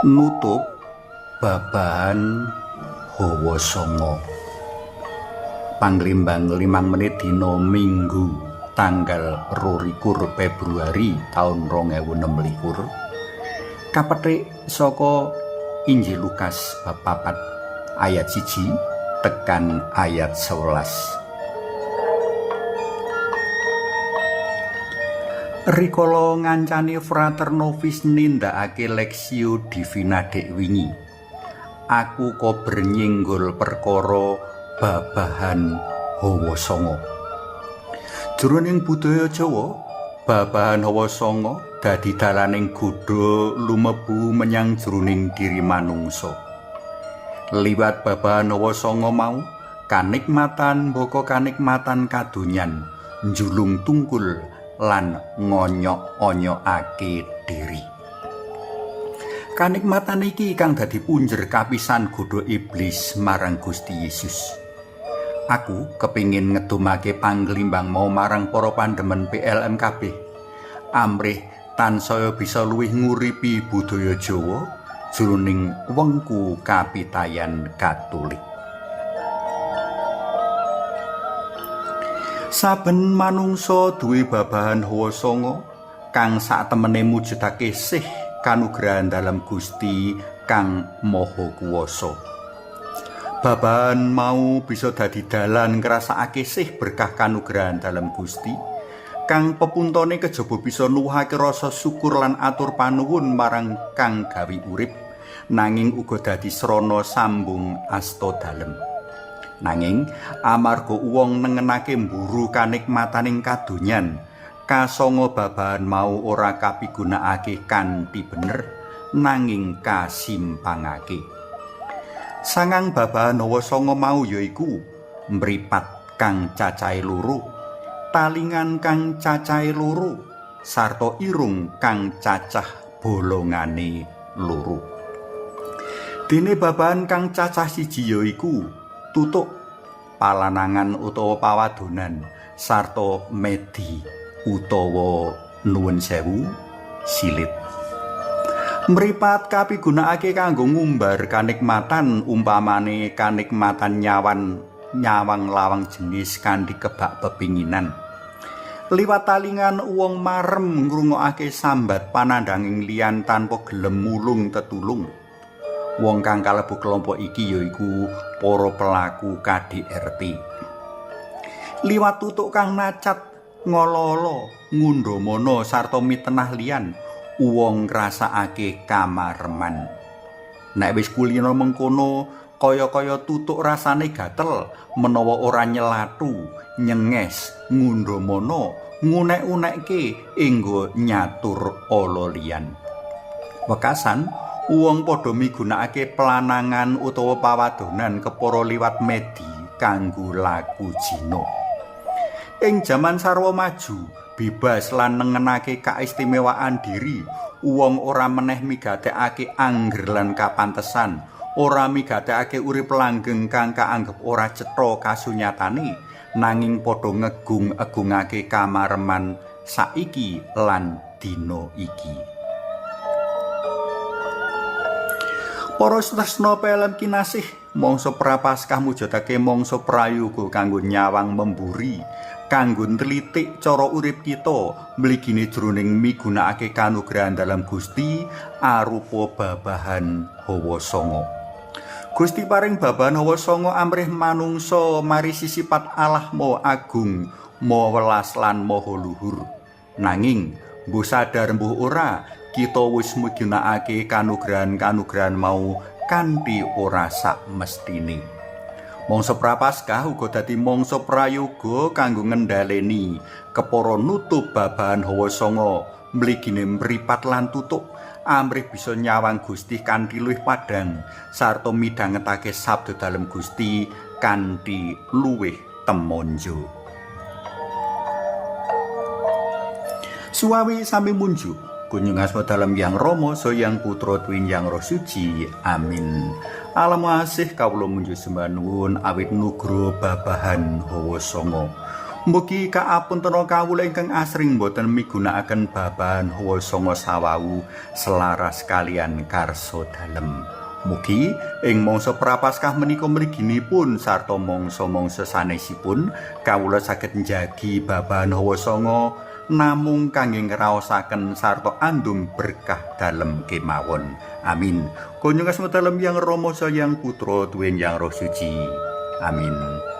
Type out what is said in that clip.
Nutup babahan hawa sanga. Panglimbang 5 menit dina Minggu tanggal 22 Februari taun 2026. Kapethik saka Injil Lukas bab 4 ayat 1 tekan ayat 11. Rikala ngancani Frater Novis nindakake Lexio Divina dek wingi. Aku kober nyenggol perkara babahan hawa sanga. Jroning budaya Jawa, babahan hawa sanga dadi dalaning godha lumebu menyang jroning diri manungsa. Liwat babahan hawa sanga mau, kanikmatan mbaka kanikmatan kadonyan njulung tungkul lan ngonyok-onyokake diri. Kanikmatan iki kang dadi punjer kapisan godha iblis marang Gusti Yesus. Aku kepingin ngedumake panglimbang mau marang para pandemen PLM kabeh. Amrih tansaya bisa luwih nguripi budaya Jawa jroning wengku kapitayan Katolik. Saben manungsa duwe babahan hawa sanga kang satemene mujudake sih kanugrahan dalam Gusti kang Maha Kuwasa. Babahan mau bisa dadi dalan ngrasakake sih berkah kanugrahan dalam Gusti kang pepuntone kejaba bisa nuwuhake rasa syukur lan atur panuwun marang kang gawe urip, nanging uga dadi srana sambung asta dalem. Nanging amarga wong nengenake mburu kanikmataning kadonyan, kasanga babahan mau ora kapigunakake kanthi bener nanging kasimpangake. Sangang babahan hawa sanga mau yaiku mripat kang cacahe loro, talingan kang cacahe loro, sarta irung kang cacah bolongane loro. Dene babahan kang cacah siji yaiku tutuk, palanangan utawa pawadonan, sarta medi utawa nuwun sewu silit. Mripat kapigunakake kanggo ngumbar kanikmatan umpamane kanikmatan nyawang lawang jenis kanthi kebak pepinginan. Liwat talingan wong marem ngrungokake sambat panandhanging liyan tanpa gelem mulung tetulung. Wong kang kalebu kelompok iki yaiku para pelaku KDRT. Liwat tutuk kang nacat, ngololo, ngundamono sarta mitenah liyan, wong ngrasakake kamareman. Nek wis kulina mengkono, kaya-kaya tutuk rasane gatel menawa ora nyelatu, nyenges, ngundamono, ngunek-unekke enggo nyatur ala liyan. Wekasan wong padha migunakake pelanangan utawa pawadonan kepara liwat medi kanggo laku jina. Ing jaman sarwa maju, bebas lan nengenake kaistimewaan diri, wong ora meneh migatekake angger lan kapantesan, ora migatekake urip langgeng kang kaanggep ora cetha kasunyatane, nanging padha ngegung-egungake kamareman saiki lan dina iki. Para tresna PLM kinasih, mangsa prapaskah mujudake mangsa prayoga kanggo nyawang memburi, kanggo nlitik cara urip kita mligine jroning migunakake kanugrahan dalam Gusti arupa babahan hawa sanga. Gusti paring babahan hawa sanga amrih manungsa marisi sifat Allah Maha Agung, Maha Welas lan Maha Luhur. Nanging mbuh sadar mbuh ora, kita wis migunakake kanugrahan-kanugrahan mau kanthi ora sak mestine. Mangsa prapaskah uga dadi mangsa prayoga kanggo ngendhaleni kepara nutup babahan hawa sanga mligine mripat lan tutuk, amrih bisa nyawang Gusti kanthi luwih padhang sarta midhangetake sabda dalem Gusti kanthi luwih temonjo. Suwawi sami munjuk kunjung asma dalam Yang Rama Soyang Putra Twin Yang Roh Suci. Amin. Alam asih kawula munjuk sembah nuwun awit nugra babahan hawa sanga. Mugi kaapunten kawula ingkang asring boten migunakaken babahan hawa sanga sawau selaras kalian karsa dalem. Mugi ing mangsa prapaskah menika mliginipun sarta mangsa-mangsa sanesipun kawula saged njagi babahan hawa sanga namung kangge ngraosaken sarta andum berkah dalem kemawon. Amin. Kunjung asma dalem yang Rama sayang Putra duwen yang Roh Suci. Amin.